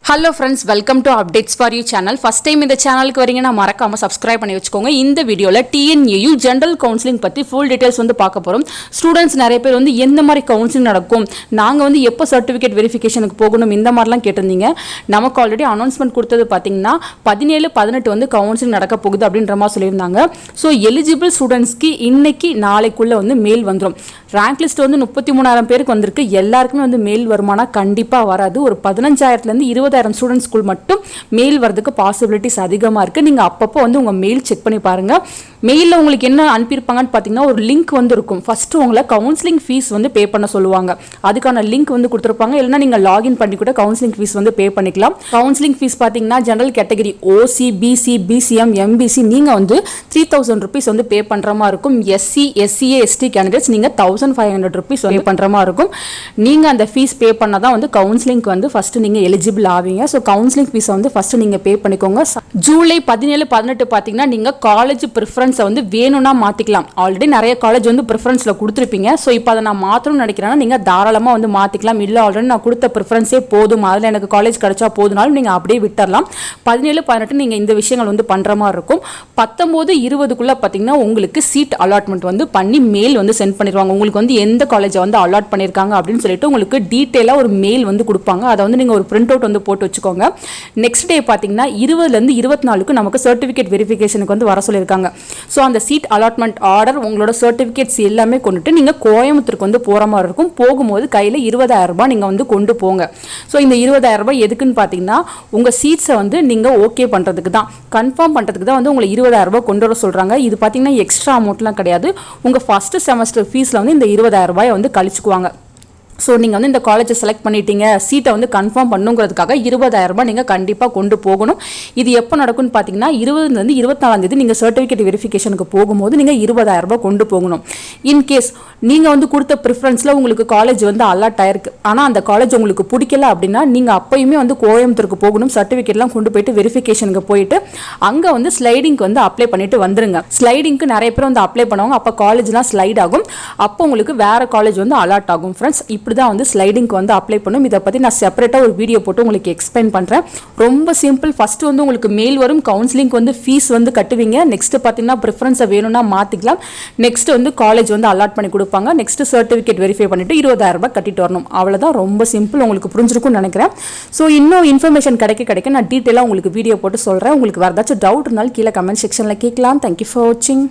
Hello friends, welcome to Allupdatesforu channel. First time இந்த சேனலுக்கு வரீங்கன்னா மறக்காம subscribe பண்ணி வச்சுக்கோங்க. இந்த வீடியோல TNAU general counseling பத்தி full details வந்து பார்க்க போறோம். ஸ்டூடண்ட்ஸ் நிறைய பேர் வந்து எந்த மாதிரி கவுன்சிலிங் நடக்கும், நாங்க வந்து எப்போ சர்டிபிகேட் வெரிஃபிகேஷனுக்கு போகணும் இந்த மாதிரிலாம் கேட்டிருந்தீங்க. நமக்கு ஆல்ரெடி அனௌன்ஸ்மெண்ட் கொடுத்தது பார்த்தீங்கன்னா 17-18 வந்து கவுன்சிலிங் நடக்க போகுது அப்படின்ற மாதிரி சொல்லியிருந்தாங்க. ஸோ எலிஜிபிள் ஸ்டூடெண்ட்ஸ்க்கு இன்னைக்கு நாளைக்குள்ள வந்து மெயில் வந்துடும். ரேங்க் லிஸ்ட் வந்து 33,000 பேருக்கு வந்திருக்கு. எல்லாருக்குமே வந்து மெயில் வருமானா கண்டிப்பாக வராது. ஒரு 15,000 20,000 ஸ்டூடெண்ட்ஸ்க்குள் மட்டும் மெயில் வரதுக்கு பாசிபிலிட்டிஸ் அதிகமாக இருக்குது. நீங்கள் அப்பப்போ வந்து உங்கள் மெயில் செக் பண்ணி பாருங்கள். மெயிலில் உங்களுக்கு என்ன அனுப்பியிருப்பாங்கன்னு பார்த்தீங்கன்னா ஒரு லிங்க் வந்து இருக்கும். ஃபஸ்ட்டு உங்களை கவுன்சிலிங் ஃபீஸ் வந்து பே பண்ண சொல்லுவாங்க. அதுக்கான லிங்க் வந்து கொடுத்துருப்பாங்க. இல்லைனா நீங்கள் லாகின் பண்ணி கூட கவுன்சிலிங் ஃபீஸ் வந்து பே பண்ணிக்கலாம். கவுன்சிலிங் ஃபீஸ் பார்த்தீங்கன்னா ஜெனரல் கேட்டகரி ஓசி, பிசி, பிசிஎம், எம்பிசி நீங்கள் வந்து 3,000 rupees வந்து பே பண்ணுற மாதிரி இருக்கும். எஸ்சி, எஸ்சிஏ, எஸ்டி கேண்டிடேட்ஸ் நீங்கள் 1,500 rupees பே பண்ணுற மாதிரி இருக்கும். நீங்கள் அந்த ஃபீஸ் பே பண்ணால் தான் வந்து கவுன்சிலிங்க்கு வந்து ஃபஸ்ட்டு நீங்கள் எலிஜிபிள் ஆவீங்க. ஸோ கவுன்சிலிங் ஃபீஸை வந்து ஃபஸ்ட்டு நீங்கள் பே பண்ணிக்கோங்க. ஜூலை 17-18 பார்த்தீங்கன்னா நீங்கள் காலேஜ் ப்ரிஃபரன்ஸை வந்து வேணும்னா மாற்றிக்கலாம். ஆல்ரெடி நிறைய காலேஜ் வந்து ப்ரிஃபரன்ஸில் கொடுத்துருப்பீங்க. ஸோ இப்போ அதை நான் மாற்றணும்னு நினைக்கிறேன்னா நீங்கள் தாராளமாக வந்து மாற்றிக்கலாம். இல்லை ஆல்ரெடி நான் கொடுத்த ப்ரிஃபரன்ஸே போதும், அதில் எனக்கு காலேஜ் கிடைச்சா போதுனாலும் நீங்கள் அப்படியே விட்டுறலாம். 17-18 நீங்கள் இந்த விஷயங்கள் வந்து பண்ணுற மாதிரி இருக்கும். 19-20 பார்த்தீங்கன்னா உங்களுக்கு சீட் அலாட்மெண்ட் வந்து பண்ணி மெயில் வந்து சென்ட் பண்ணிடுவாங்க. உங்களுக்கு வந்து எந்த காலேஜை வந்து அலாட் பண்ணியிருக்காங்க அப்படின்னு சொல்லிட்டு உங்களுக்கு டீட்டெயிலாக ஒரு மெயில் வந்து கொடுப்பாங்க. அதை வந்து நீங்கள் ஒரு பிரிண்ட் அவுட் வந்து போட்டு வச்சுக்கோங்க. நெக்ஸ்ட் டே பார்த்தீங்கன்னா 20-24 நமக்கு சர்டிஃபிகேட் வெரிஃபிகேஷனுக்கு வந்து வர சொல்லியிருக்காங்க. ஸோ அந்த சீட் அலாட்மெண்ட் ஆர்டர் உங்களோட சர்டிஃபிகேட்ஸ் எல்லாமே கொண்டுட்டு நீங்கள் கோயம்புத்தூருக்கு வந்து போகிற மாதிரி இருக்கும். போகும்போது கையில் 20,000 ரூபாய் நீங்கள் வந்து கொண்டு போங்க. ஸோ இந்த 20,000 ரூபாய் எதுக்குன்னு பார்த்தீங்கன்னா உங்கள் சீட்ஸை வந்து நீங்கள் ஓகே பண்ணுறதுக்கு தான், கன்ஃபார்ம் பண்ணுறதுக்கு தான் வந்து உங்களை 20,000 ரூபாய் கொண்டு வர சொல்கிறாங்க. இது பார்த்தீங்கன்னா எக்ஸ்ட்ரா அமௌண்ட்லாம் கிடையாது. உங்கள் ஃபஸ்ட்டு செமஸ்டர் ஃபீஸில் வந்து இந்த 20,000 ரூபாயை வந்து கழிச்சுக்குவாங்க. ஸோ நீங்கள் வந்து இந்த காலேஜை செலக்ட் பண்ணிட்டீங்க, சீட்டை வந்து கன்ஃபார்ம் பண்ணுங்கிறதுக்காக 20,000 ரூபாய் நீங்கள் கண்டிப்பாக கொண்டு போகணும். இது எப்போ நடக்கும்னு பார்த்தீங்கன்னா 20-24 நீங்கள் சர்டிஃபிகேட் வெரிஃபிகேஷனுக்கு போகும்போது நீங்கள் 20,000 ரூபாய் கொண்டு போகணும். இன்கேஸ் நீங்கள் வந்து கொடுத்த ப்ரிஃபரன்ஸில் உங்களுக்கு காலேஜ் வந்து அலாட் ஆயிருக்கு, ஆனால் அந்த காலேஜ் உங்களுக்கு பிடிக்கல அப்படின்னா நீங்கள் அப்பயுமே வந்து கோயம்புத்தூருக்கு போகணும். சர்டிஃபிகேட்லாம் கொண்டு போயிட்டு வெரிஃபிகேஷனுக்கு போயிட்டு அங்கே வந்து ஸ்லைடிங்க்கு வந்து அப்ளை பண்ணிட்டு வந்துருங்க. ஸ்லைடிங்க்கு நிறைய பேர் வந்து அப்ளை பண்ணுவாங்க. அப்போ காலேஜ்லாம் ஸ்லைட் ஆகும். அப்போ உங்களுக்கு வேறு காலேஜ் வந்து அலாட் ஆகும். ஃப்ரெண்ட்ஸ் இப்படி தான் வந்து ஸ்லைடிங்க்கு வந்து அப்ளை பண்ணும். இதை பற்றி நான் செப்பரேட்டாக ஒரு வீடியோ போட்டு உங்களுக்கு எக்ஸ்பிளைன் பண்ணுறேன். ரொம்ப சிம்பிள். ஃபஸ்ட்டு வந்து உங்களுக்கு மெயில் வரும். கவுன்சிலிங்க்கு வந்து ஃபீஸ் வந்து கட்டுவீங்க. நெக்ஸ்ட்டு பார்த்தீங்கன்னா ப்ரிஃபரன்ஸை வேணும்னா மாற்றிக்கலாம். நெக்ஸ்ட் வந்து காலேஜ் வந்து அலாட் பண்ணி கொடுப்பாங்க. நெக்ஸ்ட் சர்டிஃபிகேட் வெரிஃபை பண்ணிட்டு 20,000 ரூபாய் கட்டிட்டு வரணும். அவ்வளோதான். ரொம்ப சிம்பிள். உங்களுக்கு புரிஞ்சிருக்கும்னு நினைக்கிறேன். ஸோ இன்னும் இன்ஃபர்மேஷன் கிடைக்க நான் டீட்டெயிலாக உங்களுக்கு வீடியோ போட்டு சொல்கிறேன். உங்களுக்கு வேறு ஏதாச்சும் டவுட் இருந்தாலும் கீழே கமெண்ட் செக்ஷனில் கேட்கலாம். தேங்க்யூ ஃபார் வாட்சிங்.